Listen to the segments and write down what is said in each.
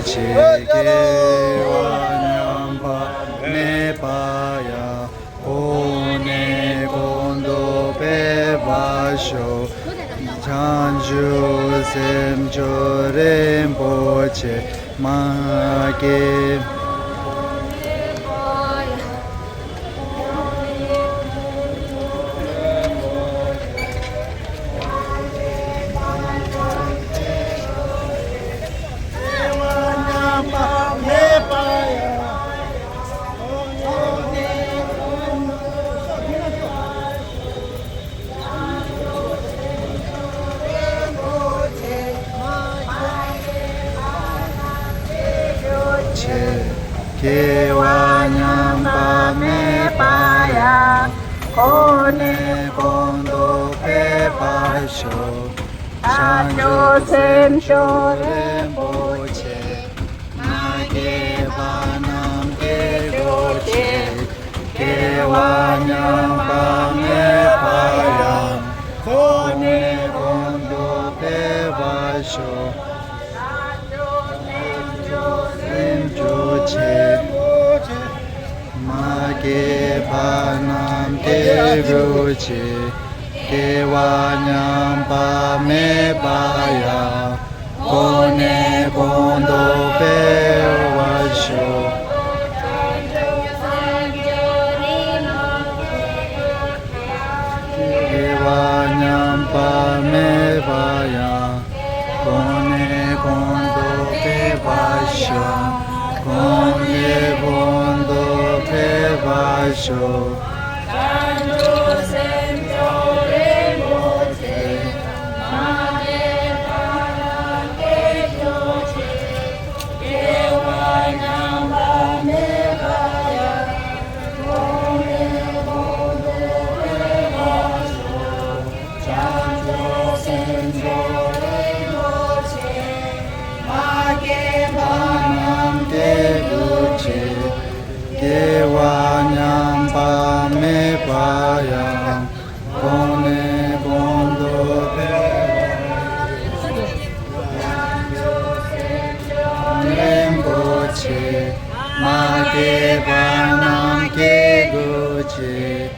교체 개완양파 매바야 고네 곤도 배바쇼 찬주 샘조렘 보체 마게 개완양밤에 바야 고네 곤도 배바쇼 산조샘 쇼렘 보체 나게 바남 개고체 개완양밤에 바야 고네 곤도 배바쇼 마게 바남 개교체 개완양 밤에 바야 고네 곤도 배워쇼 개완양 밤에 바야 고네 곤도 배워쇼 고네 곤도 배워쇼 개완양 밤에 바야 고네 곤도 렘보체 마게 바남 개구체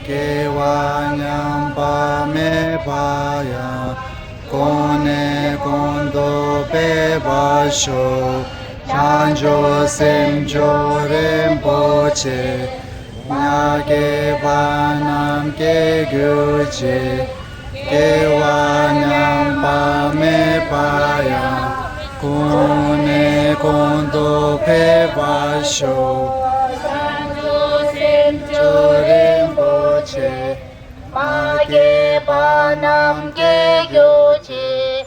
개완양 밤에 바야 고네 곤도 배바쇼 산조샘 조렘 보체 야게 바남 개교체 개완양 밤에 바야 고네 곤도 배바쇼 산조샘 조렘 보체 마게 바남 개교체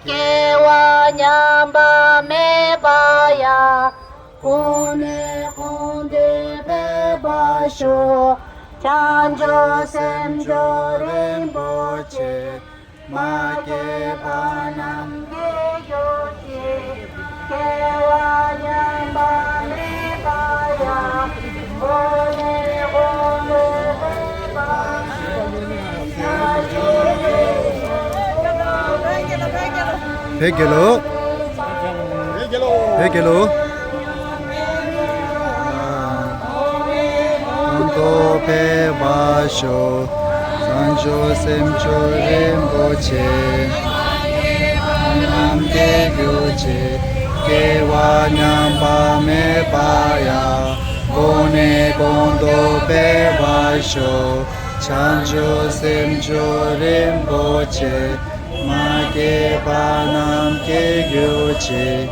개완양 밤에 바야 고네 곤데 배바쇼 찬조샘 조렘 보체 마게 바남 개교체 개완양 밤에 바야 고네 곤데 배바쇼 100kg 100kg 곤도 배바쇼 산조샘 조렘 보체 남계 교체 개완양 밤에 바야 고네 곤도 배바쇼 산조샘 조렘 보체 마게 바남 개교체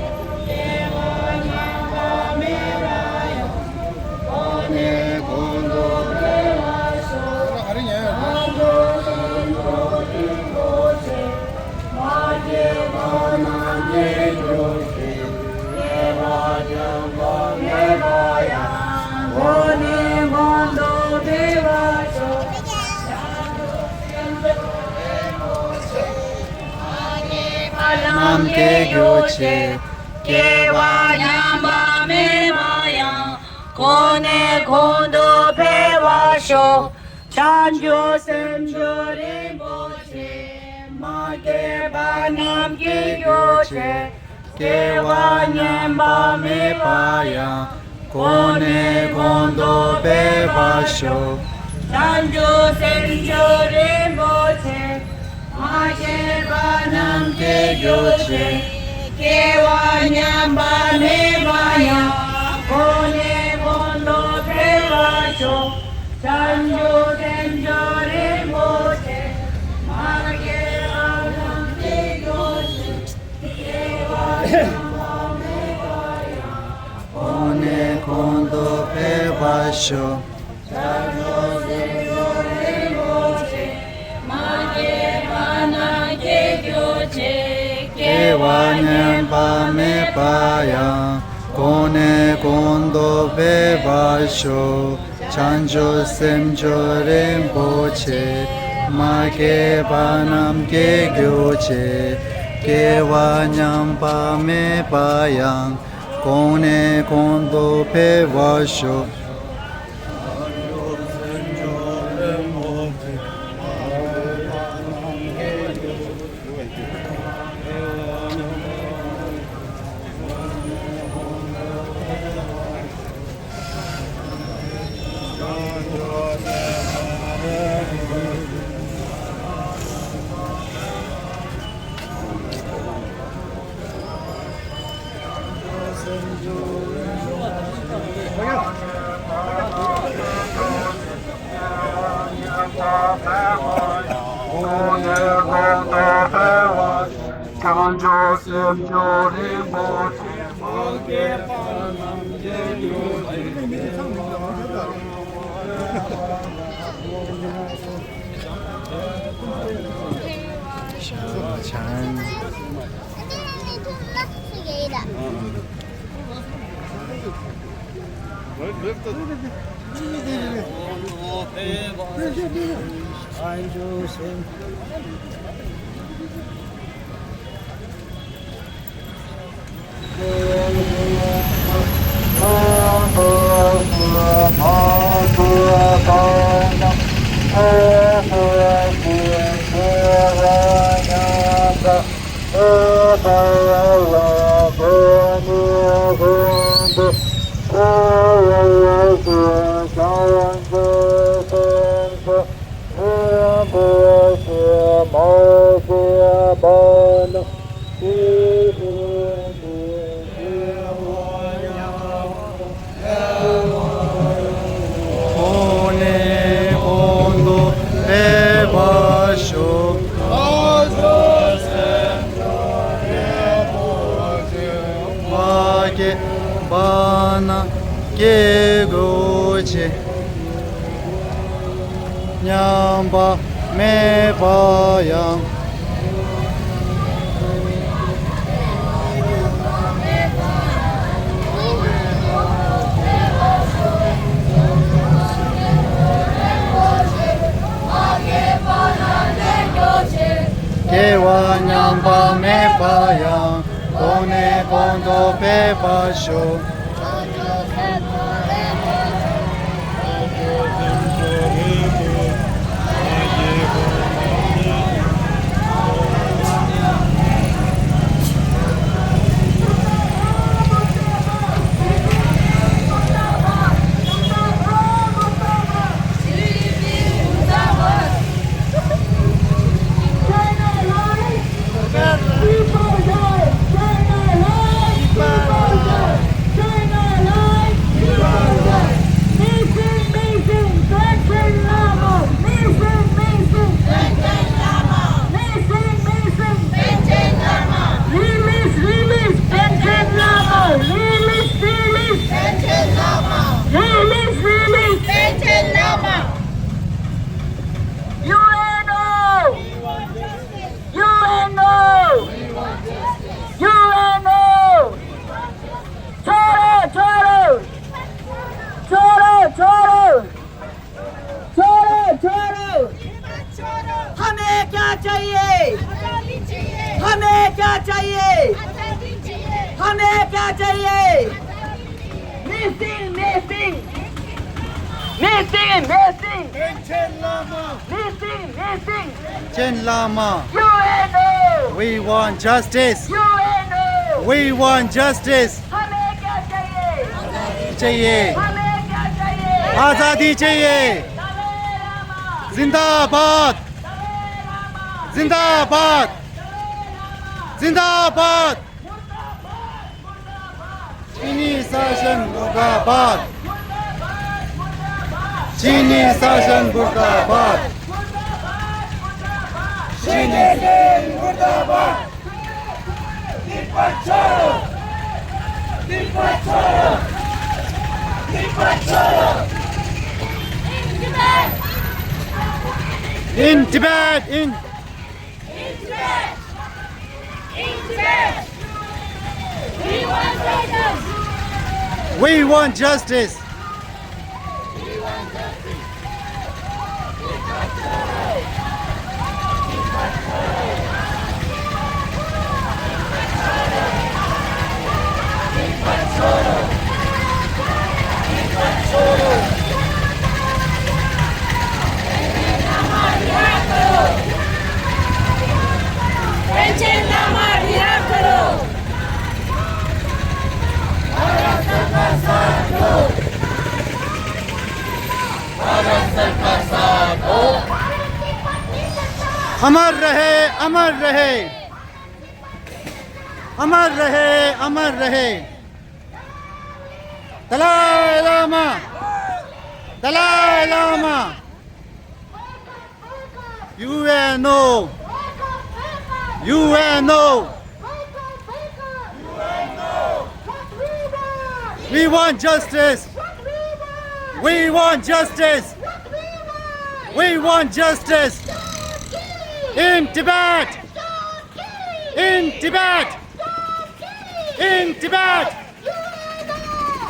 고네 곤도 배바쇼 마게 바남 개교체 개완양 밤에 바야 고네 곤도 배바쇼 함께 교체 개완양 밤에 바야 고네 곤도 배와쇼 찬조샘 조림 보체 마게 바남께 교체 개완양 nyamba me paya kone kondo bevasho chanjo senjo rinpoche maje banam ke gyoche kewa nyamba me paya kone kondo bevasho chanjo senjo rinpoche maje banam ke gyoche One kondo pevasho Chanjo senjo rinpoche Mage bana ke gyoche Kewa nyamba me paya Kone kondo pevasho Chanjo senjo rinpoche Mage banam ke gyoche Kewa nyamba me payang Kone kondo pevasho Chanjo senjo rinpoche Mage banam ke gyoche Chan Bana ke goche Nyamba me payang Kewa nyamba me payang Kone kondo pevasho हमें क्या चाहिए हमें क्या चाहिए हमें क्या चाहिए missing missing missing missing missing missing Chen Lama, UNO we want justice. UNO We want justice. हमें क्या चाहिए? चाहिए. हमें क्या चाहिए? आजादी चाहिए. दलाई लामा, जिंदाबाद. दलाई लामा, जिंदाबाद. जिंदाबाद. चीनी शासन मुर्दाबाद. चीनी शासन मुर्दाबाद. चीनी मुर्दाबाद. In Tibet, in we want justice. अमर रहे, अमर रहे, अमर रहे, अमर रहे. Dalai Lama, Dalai Lama. UNO, UNO. We want justice. We want justice. We want justice. In Tibet. In Tibet. In Tibet.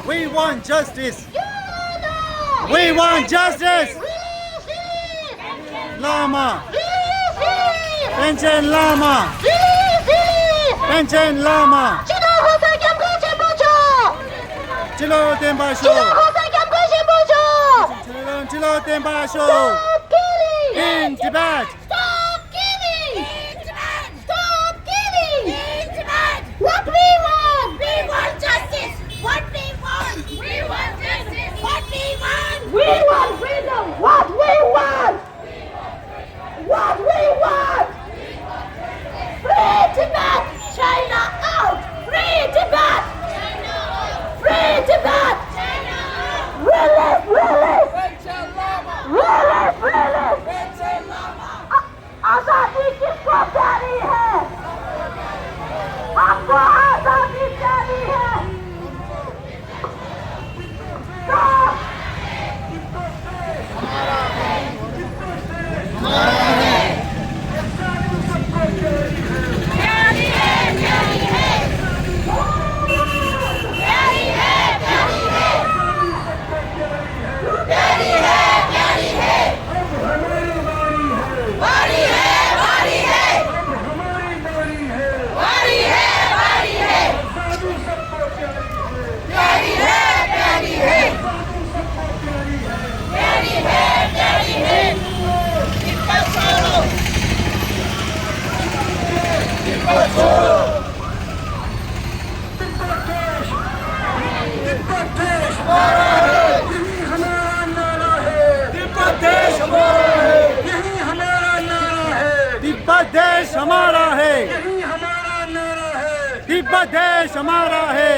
We want justice. We want justice. Lama. Pension Lama. Pension Lama. Chilo Temba Show. Chilo Temba Show. In Tibet. Stop killing! In Tibet! Stop killing! In Tibet! What we want! We want justice! What we want! We want justice! What we want! We want freedom! What we want! What we want! Free Tibet! China out! Free Tibet! China out! Free Tibet! China out! Release! Release! Release! Release! आजादी किसको प्यारी है? आपको आजादी प्यारी है? तिब्बत देश हमारा है. तिब्बत देश हमारा है.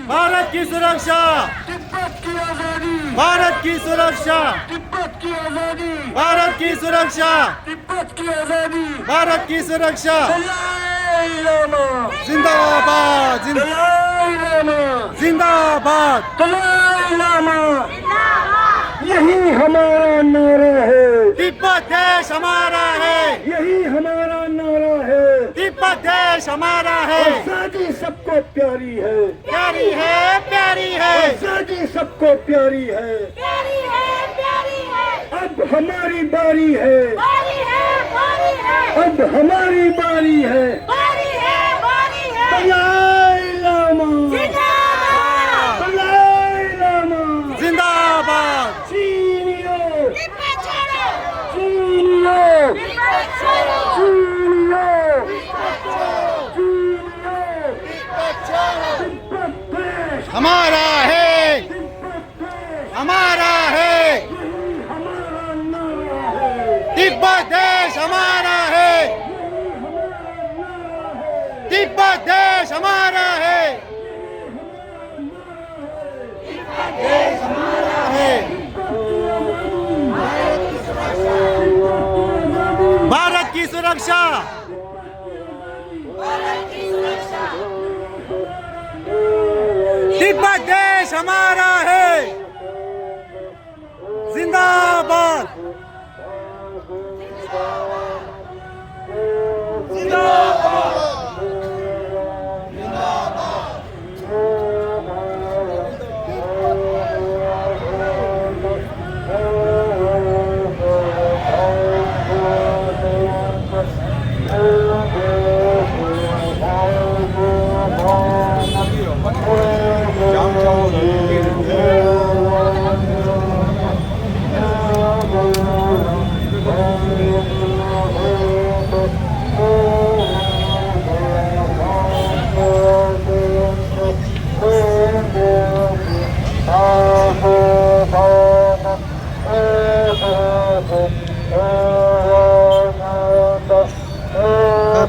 भारत की सुरक्षा. भारत की सुरक्षा. भारत की सुरक्षा. भारत की सुरक्षा. जिंदाबाद. जिंदाबाद. यही हमारा नारा है. तिब्बत देश हमारा है. यही हमारा नारा है. तिब्बत देश हमारा है. आजादी सबको प्यारी है. प्यारी है, प्यारी है. आजादी सबको प्यारी है. प्यारी है, प्यारी है, अब हमारी बारी है. बारी है, बारी है, अब हमारी बारी है. बारी है, बारी है। दलाई लामा. जिंदाबाद! दलाई लामा. जिंदाबाद. चीनियों. तिब्बत छोड़ो! चीनियों. तिब्बत छोड़ो! चीनियों. तिब्बत छोड़ो! चीनियों. हमारा है, हमारा है, हमारा नारा है, तिब्बत देश हमारा है, तिब्बत देश हमारा है, देश हमारा है। भारत की सुरक्षा, तिब्बत देश हमारा है, जिंदाबाद,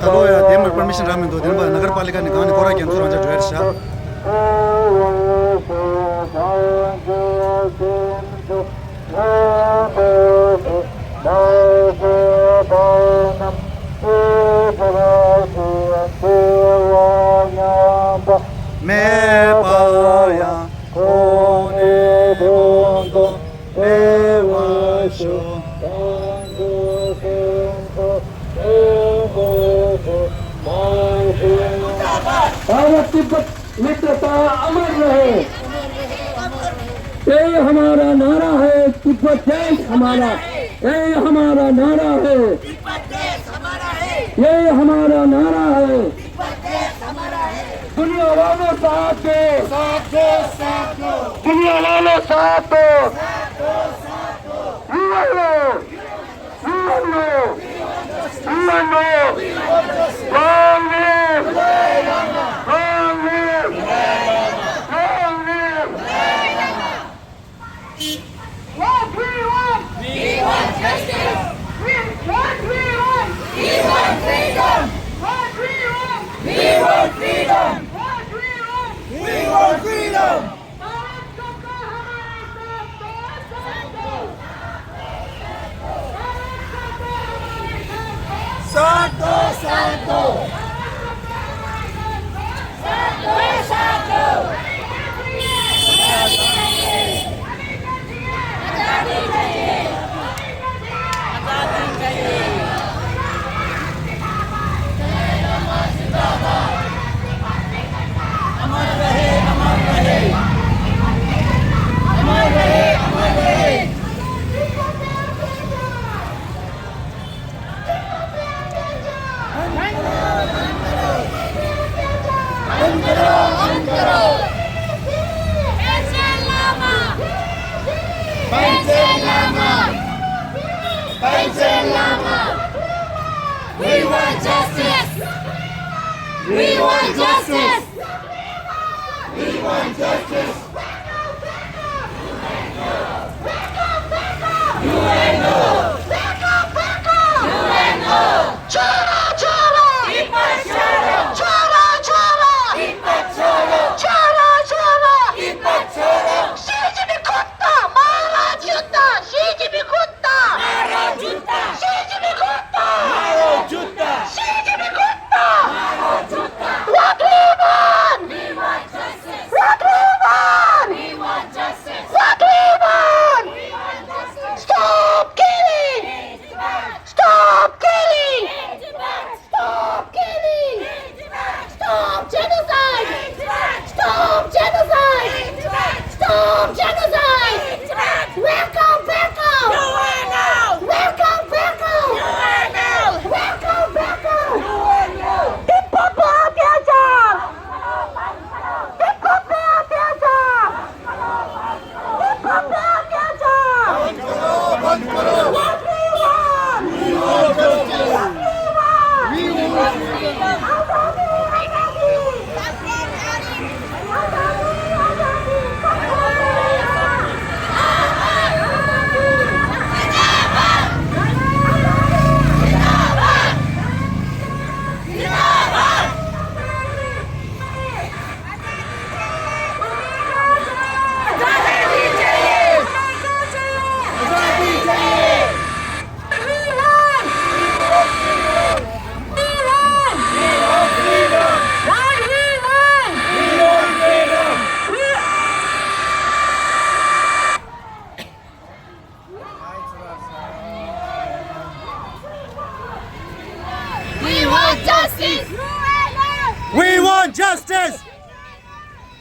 Talo ya demar permission ramen do din ba nagar palika ne gaane kora ke antar anja joer sha me paya kone bondo evasho Bharat Tibet मित्रता अमर रहे, ये हमारा नारा है, तिब्बत देश हमारा, ये हमारा नारा है, ये हमारा नारा है, दुनिया वालों साथ दो, दुनिया वालों साथ दो, We want justice! We want justice! We want justice! What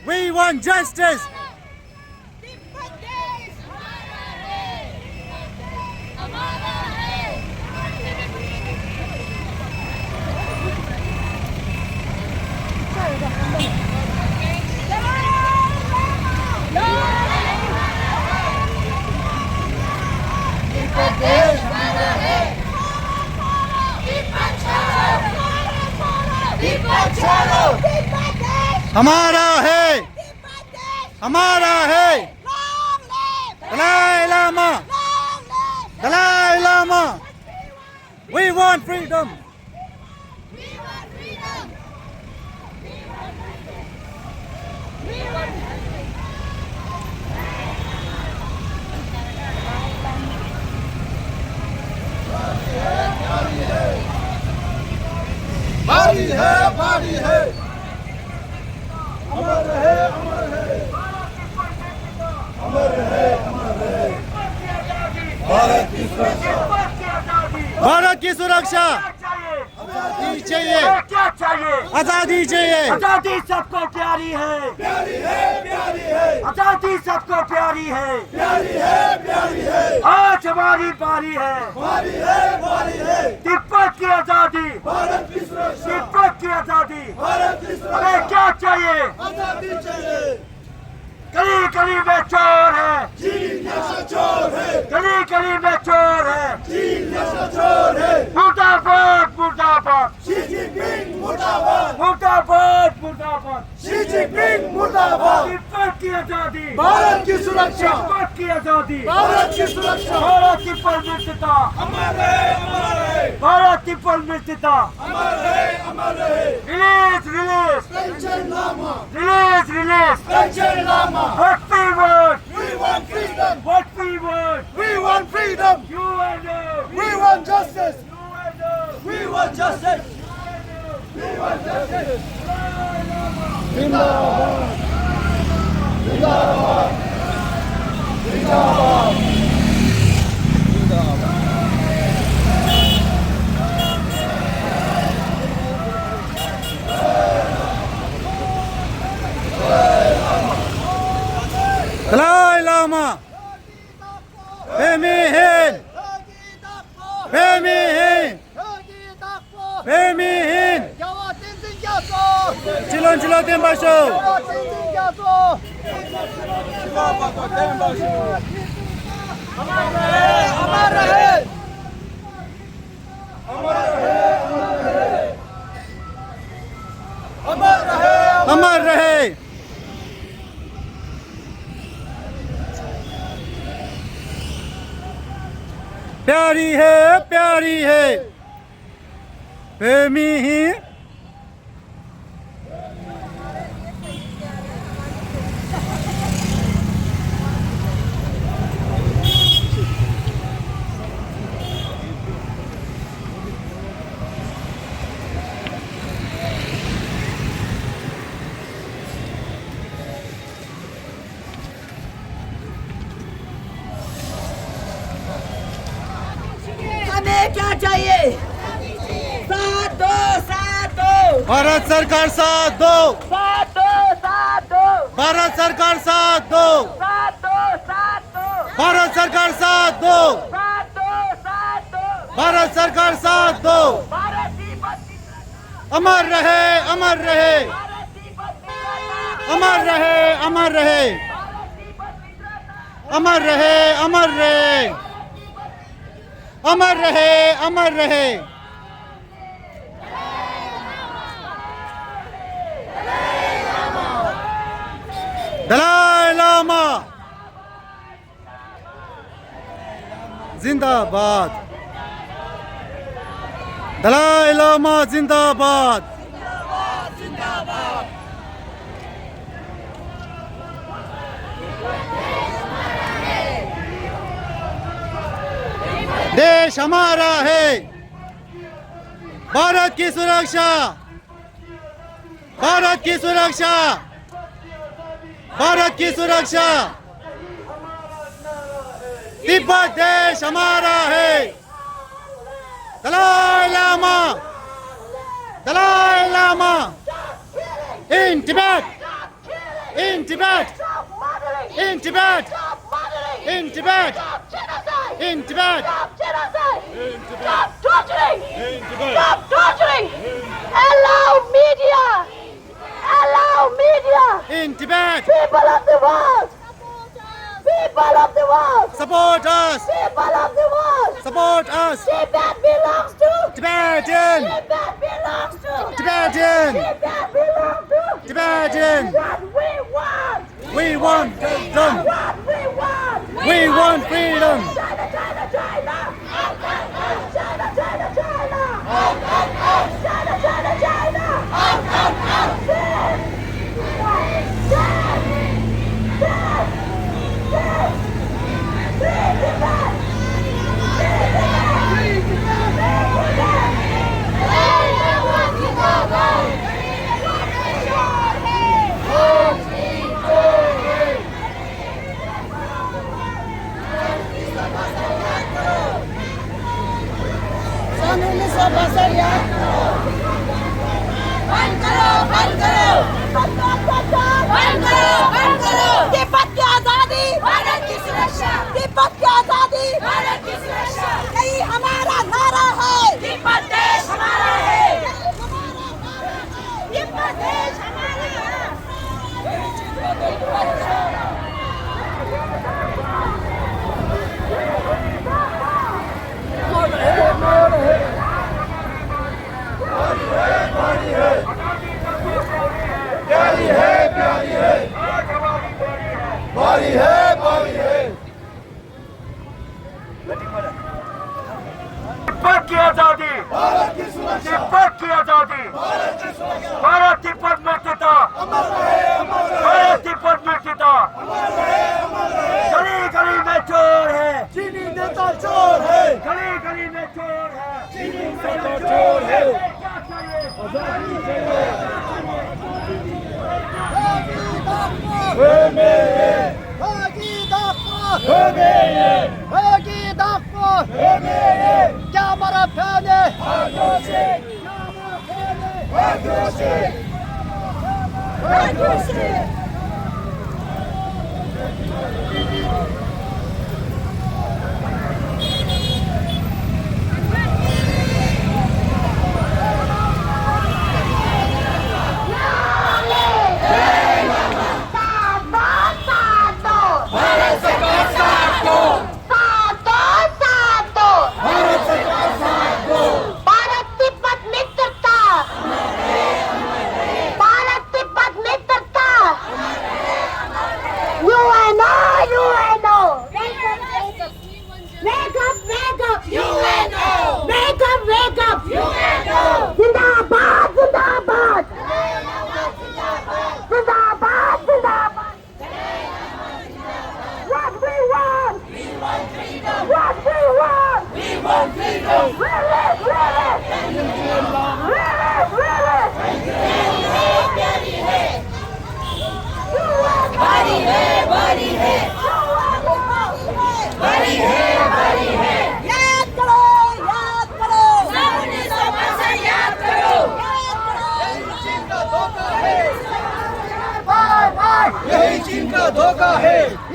We want justice. Tibet देश हमारा है, हमारा है। तिब्बत देश हमारा है, तिब्बत छोड़ो, तिब्बत छोड़ो, तिब्बत देश हमारा है, तिब्बत देश हमारा है. long live, Dalai Lama, long live, Dalai Lama. We want freedom. we want freedom, we want freedom, we want भारी है, भारी है. अमर रहे, अमर रहे. अमर रहे, अमर रहे. भारत की सुरक्षा. भारत की सुरक्षा. आजादी चाहिए. क्या चाहिए? आजादी चाहिए. आजादी सबको प्यारी है, प्यारी है, प्यारी है. आजादी सबको प्यारी है। प्यारी है, प्यारी है. आज हमारी बारी है, भारी है, भारी है. तिब्बत की आजादी, भारत की सुरक्षा. तिब्बत की आजादी। भारत की हमें सुरक्षा. क्या चाहिए? आजादी चाहिए. गली गली में चोर है, चीन जैसा चोर है. गली गली में चोर है। चीन जैसा चोर है. मुर्दाबाद मुर्दाबाद शी जिनपिंग मुर्दाबाद. मुर्दाबाद मुर्दाबाद। शी जिनपिंग मुर्दाबाद. तिब्बत की आजादी, भारत की सुरक्षा. तिब्बत की आजादी। भारत की सुरक्षा. भारत की परमितता, अमर रहे, अमर रहे. भारत की परमितता। अमर रहे, अमर रहे. Release release Panchen Lama. Release release. Panchen Lama. What we want, We want freedom. what we want. We want freedom. You and We want justice. you and We want justice. We want justice. Zindabad. Zindabad. Zindabad. Dalai Lama. Pay me in. Pay me in. Pay me in. Chilon chilon tembaşo. अमर रहे. प्यारी है, प्यारी है. प्रेमी ही. हमें क्या चाहिए? साथ दो, साथ दो, भारत सरकार साथ दो. साथ दो, साथ दो, भारत सरकार साथ दो. साथ दो, साथ दो, भारत सरकार साथ दो. साथ दो, साथ दो। भारत सरकार साथ दो. भारत की बत्ती, अमर रहे, अमर रहे. भारत की बत्ती, अमर रहे, अमर रहे. भारत की बत्ती, अमर रहे, अमर रहे. अमर रहे, अमर रहे. दलाई लामा जिंदाबाद. दलाई लामा जिंदाबाद. देश हमारा है. भारत की सुरक्षा. भारत की सुरक्षा. भारत की सुरक्षा. तिब्बत देश हमारा है. Dalai Lama. Dalai Lama in Tibet. In Tibet! Stop murdering! In Tibet! Stop murdering! In Tibet! Stop genocide! In Tibet! Stop genocide! Stop torturing! Stop torturing! Allow media! Allow media! In Tibet! People of the world! People of the world! Support us! People of the world! Support us! Tibet belongs to! Tibetan! Tibet belongs to! Tibetan! Tibet belongs to! Tibetan! What we want! We want freedom! What we want! We want freedom! China, China, China! China, China, China! China, China, China! Tibet की आजादी भारत की सुरक्षा तिब्बत की आजादी भारत की सुरक्षा यही हमारा नारा है तिब्बत देश हमारा है तिब्बत देश हमारा है तिब्बत की आजादी तिब्बत की आजादी भारत तिब्बत में पिता भारत तिब्बत में पिता गली गली में चोर है चीनी नेता चोर है गली गली में चोर है चीनी नेता चोर है क्या चाहिए आजादी चाहिए क्या हमारा फैन है यही चीन का धोखा है